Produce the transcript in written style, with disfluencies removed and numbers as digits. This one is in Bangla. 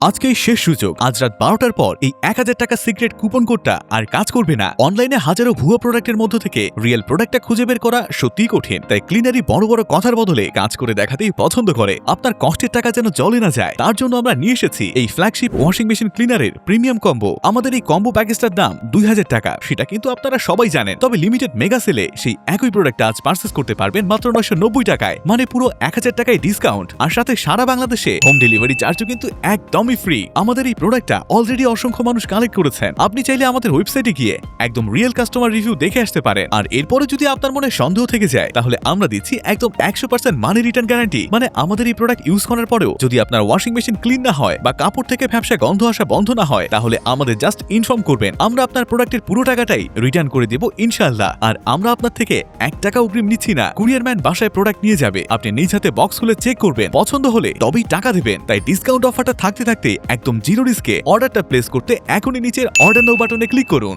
আজকেই শেষ সুযোগ। আজ রাত 12টার পর এই 1000 টাকা সিক্রেট কুপন কোডটা আর কাজ করবে না। অনলাইনে হাজারো ভুয়া প্রোডাক্টের মধ্য থেকে রিয়েল প্রোডাক্টটা খুঁজে বের করা সত্যিই কঠিন। তাই ক্লিনারি বড় বড় কথার বদলে কাজ করে দেখাতেই পছন্দ করে। আপনার কষ্টের টাকা যেন জলে না যায়, তার জন্য আমরা নিয়ে এসেছি এই ফ্ল্যাগশিপ ওয়াশিং মেশিন ক্লিনারের প্রিমিয়াম কম্বো। আমাদের এই কম্বো প্যাকেজটার দাম 2000 টাকা, সেটা কিন্তু আপনারা সবাই জানেন। তবে লিমিটেড মেগা সেলে সেই একই প্রোডাক্ট আজ পারচেজ করতে পারবেন মাত্র 990 টাকায়, মানে পুরো 1000 টাকায় ডিসকাউন্ট। আর সাথে সারা বাংলাদেশে হোম ডেলিভারি চার্জও কিন্তু একদমই ফ্রি। আমাদের এই প্রোডাক্টটা অলরেডি অসংখ্য মানুষ কালেক্ট করেছেন। আপনি চাইলে আমাদের ওয়েবসাইটে গিয়ে একদম রিয়েল কাস্টমার রিভিউ দেখে আসতে পারেন। আর এরপরে যদি আপনার মনে সন্দেহ থেকে যায়, তাহলে আমরা দিচ্ছি একদম 100% মানি রিটার্ন গ্যারান্টি। মানে আমাদের এই প্রোডাক্ট ইউজ করার পরেও যদি আপনার ওয়াশিং মেশিন ক্লিন না হয় বা কাপড় থেকে ভ্যাপসা গন্ধ আসা বন্ধ না হয়, তাহলে আমাদের জাস্ট ইনফর্ম করবেন। আমরা আপনার প্রোডাক্টের পুরো টাকাটাই রিটার্ন করে দেব ইনশাআল্লাহ। আর আমরা আপনার থেকে 1 টাকা অগ্রিম নিচ্ছি না। কুরিয়ার ম্যান বাসায় প্রোডাক্ট নিয়ে যাবে, আপনি নিজ হাতে বক্স খুলে চেক করবেন, পছন্দ হলে তবেই টাকা দেবেন। তাই ডিসকাউন্ট অফারটা থাকতে থাকতে একদম জিরো রিস্কে অর্ডারটা প্লেস করতে এখনই নিচের অর্ডার নাও বাটনে ক্লিক করুন।